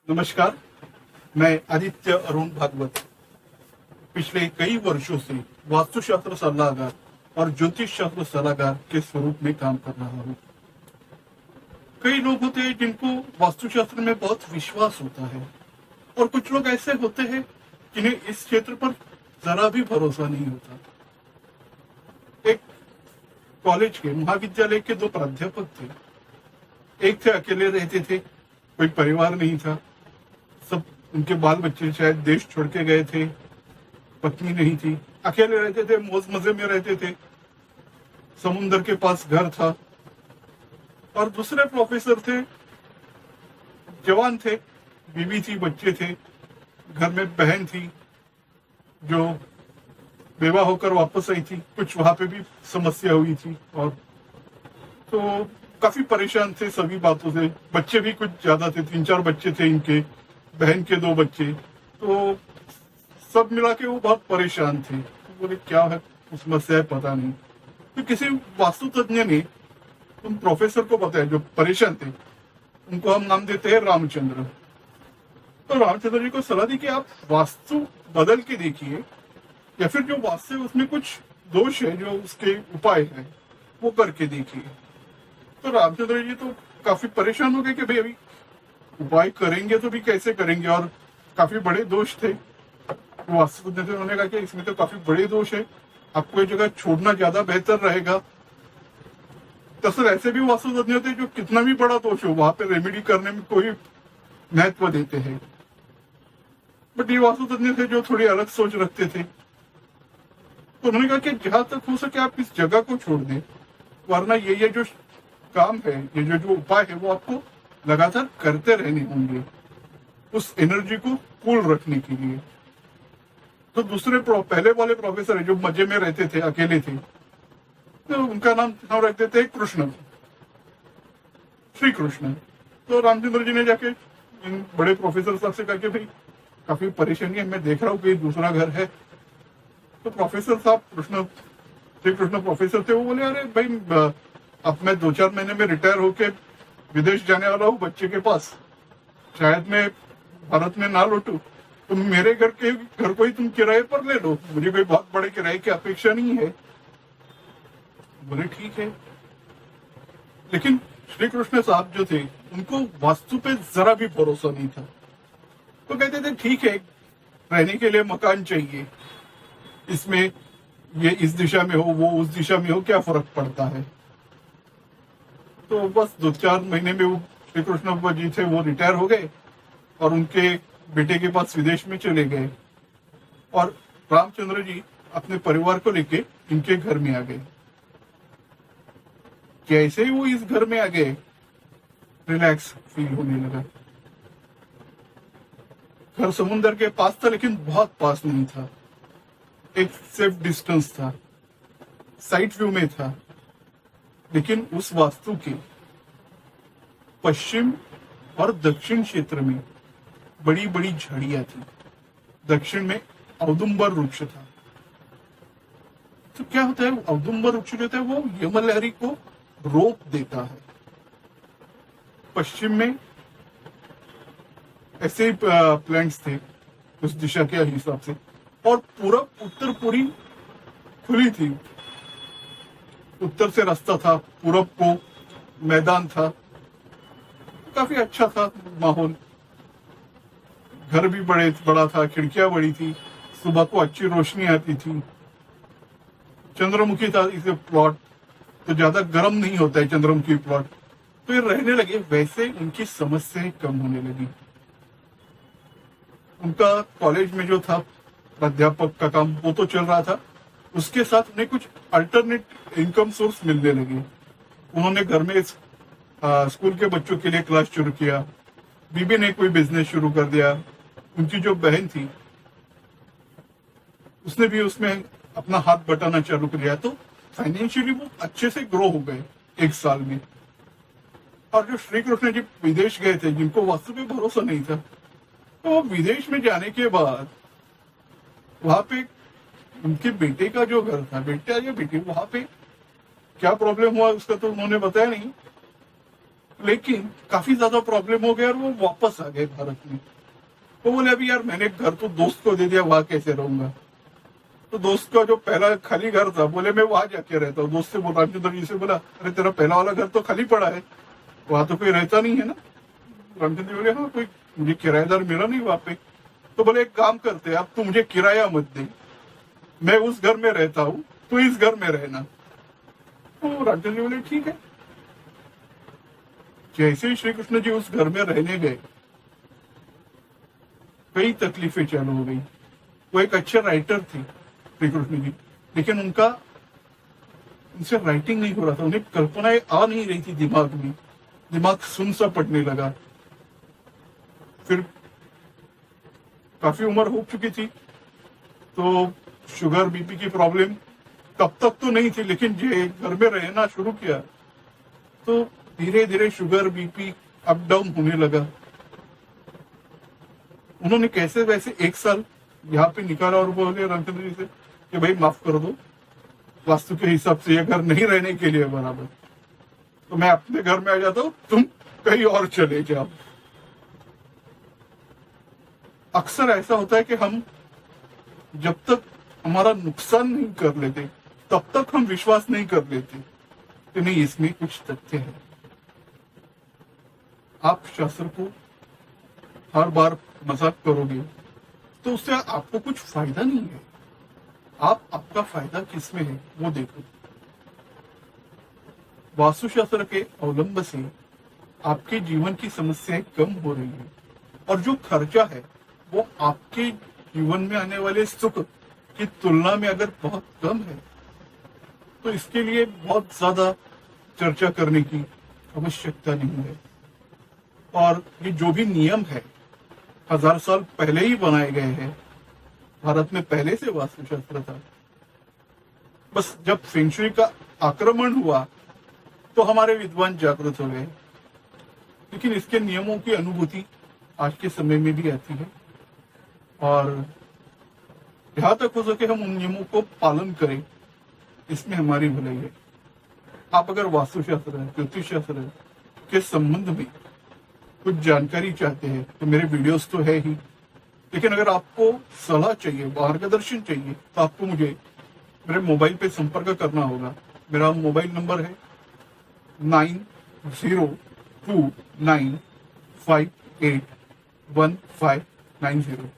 नमस्कार। मैं आदित्य अरुण भागवत पिछले कई वर्षों से वास्तुशास्त्र सलाहकार और ज्योतिष शास्त्र सलाहकार के स्वरूप में काम कर रहा हूँ। कई लोग होते हैं जिनको वास्तुशास्त्र में बहुत विश्वास होता है और कुछ लोग ऐसे होते हैं जिन्हें इस क्षेत्र पर जरा भी भरोसा नहीं होता। एक कॉलेज के महाविद्यालय के दो प्राध्यापक थे। एक थे अकेले रहते थे, कोई परिवार नहीं था, सब उनके बाल बच्चे शायद देश छोड़ के गए थे, पत्नी नहीं थी, अकेले रहते थे, मौज मजे में रहते थे, समुंदर के पास घर था। और दूसरे प्रोफेसर थे, जवान थे, बीवी थी, बच्चे थे, घर में बहन थी जो बेवा होकर वापस आई थी, कुछ वहां पे भी समस्या हुई थी और तो काफी परेशान थे सभी बातों से। बच्चे भी कुछ ज्यादा थे, 3-4 बच्चे थे इनके, बहन के 2 बच्चे, तो सब मिला के वो बहुत परेशान थे। तो बोले क्या है समस्या है पता नहीं। तो किसी वास्तु तज्ञ ने उन प्रोफेसर को बताया जो परेशान थे, उनको हम नाम देते हैं रामचंद्र। तो रामचंद्र जी को सलाह दी कि आप वास्तु बदल के देखिए या फिर जो वास्तु है उसमें कुछ दोष है, जो उसके उपाय है वो करके देखिए। तो रामचंद्र जी तो काफी परेशान हो गए कि भाई अभी उपाय करेंगे तो भी कैसे करेंगे, और काफी बड़े दोष थे। वास्तुतज्ञ थे, उन्होंने कहा कि इसमें तो काफी बड़े दोष है, आपको ये जगह छोड़ना ज्यादा बेहतर रहेगा। दरअसल ऐसे भी वास्तुतज्ञ थे जो कितना भी बड़ा दोष हो वहां पे रेमेडी करने में कोई महत्व देते हैं, बट ये वास्तुतज्ञ थे जो थोड़ी अलग सोच रखते थे। तो उन्होंने कहा कि जहां तक हो सके आप इस जगह को छोड़ दें, वरना ये जो काम है, ये जो उपाय है वो आपको लगातार करते रहने होंगे उस एनर्जी को कूल रखने के लिए। तो दूसरे पहले वाले प्रोफेसर है जो मजे में रहते थे, अकेले थे, तो उनका नाम रख देते हैं कृष्ण, श्री कृष्ण। तो रामचंद्र जी ने जाके इन बड़े प्रोफेसर साहब से कहा कि भाई काफी परेशानी है, मैं देख रहा हूँ कि दूसरा घर है। तो प्रोफेसर साहब श्री कृष्ण प्रोफेसर थे, वो बोले अरे भाई अब मैं 2-4 महीने में रिटायर होके विदेश जाने वाला हूँ बच्चे के पास, शायद मैं भारत में ना लौटू, तो मेरे घर को ही तुम किराए पर ले लो, मुझे कोई बहुत बड़े किराए की अपेक्षा नहीं है। बोले ठीक है। लेकिन श्री कृष्ण साहब जो थे उनको वास्तु पे जरा भी भरोसा नहीं था। तो कहते थे ठीक है, रहने के लिए मकान चाहिए, इसमें ये इस दिशा में हो, वो उस दिशा में हो, क्या फर्क पड़ता है। तो बस 2-4 महीने में वो श्री कृष्ण बाबा जी थे वो रिटायर हो गए और उनके बेटे के पास विदेश में चले गए, और रामचंद्र जी अपने परिवार को लेके इनके घर में आ गए। जैसे ही वो इस घर में आ गए, रिलैक्स फील होने लगा। घर समुंदर के पास था लेकिन बहुत पास नहीं था, एक सेफ डिस्टेंस था, साइड व्यू में था। लेकिन उस वास्तु के पश्चिम और दक्षिण क्षेत्र में बड़ी बड़ी झाड़ियां थी। दक्षिण में औदुंबर वृक्ष था। तो क्या होता है, औदुंबर वृक्ष जो होता है वो यमलहरी को रोक देता है। पश्चिम में ऐसे ही प्लांट्स थे उस दिशा के हिसाब से, और पूरब उत्तर पूरी खुली थी। उत्तर से रास्ता था, पूरब को मैदान था, काफी अच्छा था माहौल। घर भी बड़ा था, खिड़कियां बड़ी थी, सुबह को अच्छी रोशनी आती थी। चंद्रमुखी था इसे प्लॉट, तो ज्यादा गर्म नहीं होता है चंद्रमुखी प्लॉट। तो ये रहने लगे, वैसे उनकी समस्याएं कम होने लगी। उनका कॉलेज में जो था प्राध्यापक का काम वो तो चल रहा था, उसके साथ उन्हें कुछ अल्टरनेट इनकम सोर्स मिलने लगे। उन्होंने घर में स्कूल के बच्चों के लिए क्लास शुरू किया, बीबी ने कोई बिजनेस शुरू कर दिया, उनकी जो बहन थी उसने भी उसमें अपना हाथ बटाना चालू कर दिया। तो फाइनेंशियली वो अच्छे से ग्रो हो गए 1 साल में। और जो श्री कृष्ण जी विदेश गए थे, जिनको वास्तु पे भरोसा नहीं था, तो विदेश में जाने के बाद वहां पे उनके बेटे का जो घर था, बेटा या बेटी, वहां पे क्या प्रॉब्लम हुआ उसका तो उन्होंने बताया नहीं। लेकिन काफी ज्यादा प्रॉब्लम हो गया और वो वापस आ गए भारत में। तो बोले अभी यार मैंने घर तो दोस्त को दे दिया, वहां कैसे रहूंगा। तो दोस्त का जो पहला खाली घर था, बोले मैं वहां जाके रहता हूँ। दोस्त से बोला, रामचंद्र जी से बोला, अरे तेरा पहला वाला घर तो खाली पड़ा है, वहां तो कोई रहता नहीं है ना। रामचंद्र जी बोले हाँ, कोई मुझे किराएदार मिला नहीं वहां पे। तो बोले एक काम करते हैं, अब तू मुझे किराया मत दे, मैं उस घर में रहता हूँ, तू इस घर में रहना। तो रामचंद्र जी बोले ठीक है। जैसे ही श्री कृष्ण जी उस घर में रहने गए, कई तकलीफें चालू हो गई। वो एक अच्छे राइटर थे श्री कृष्ण जी, लेकिन उनसे राइटिंग नहीं हो रहा था, उन्हें कल्पनाएं आ नहीं रही थी दिमाग में, दिमाग सुन सा पड़ने लगा। फिर काफी उम्र हो चुकी थी, तो शुगर बीपी की प्रॉब्लम तब तक तो नहीं थी, लेकिन जो घर में रहना शुरू किया तो धीरे धीरे शुगर बीपी अप डाउन होने लगा। उन्होंने कैसे वैसे 1 साल यहाँ पे निकाला और बोले रामचंद्र जी से कि भाई माफ कर दो, वास्तु के हिसाब से ये घर नहीं रहने के लिए बराबर, तो मैं अपने घर में आ जाता हूँ, तुम कहीं और चले जाओ। अक्सर ऐसा होता है कि हम जब तक हमारा नुकसान नहीं कर लेते तब तक हम विश्वास नहीं कर लेते कि नहीं इसमें कुछ तथ्य है। आप शास्त्र को हर बार मजाक करोगे तो उससे आपको कुछ फायदा नहीं है। आपका फायदा किसमें है वो देखो। वास्तुशास्त्र के अवलंब से आपके जीवन की समस्याएं कम हो रही है, और जो खर्चा है वो आपके जीवन में आने वाले सुख की तुलना में अगर बहुत कम है, तो इसके लिए बहुत ज्यादा चर्चा करने की आवश्यकता नहीं है। और ये जो भी नियम है 1000 साल पहले ही बनाए गए हैं। भारत में पहले से वास्तुशास्त्र था, बस जब फेंगशुई का आक्रमण हुआ तो हमारे विद्वान जागृत हो गए। लेकिन इसके नियमों की अनुभूति आज के समय में भी आती है, और जहां तक हो सके हम उन नियमों को पालन करें, इसमें हमारी भलाई है। आप अगर वास्तुशास्त्र है, ज्योतिष शास्त्र के संबंध में कुछ जानकारी चाहते हैं तो मेरे वीडियोस तो है ही, लेकिन अगर आपको सलाह चाहिए, मार्गदर्शन चाहिए, तो आपको मुझे मेरे मोबाइल पे संपर्क करना होगा। मेरा मोबाइल नंबर है 9029581590।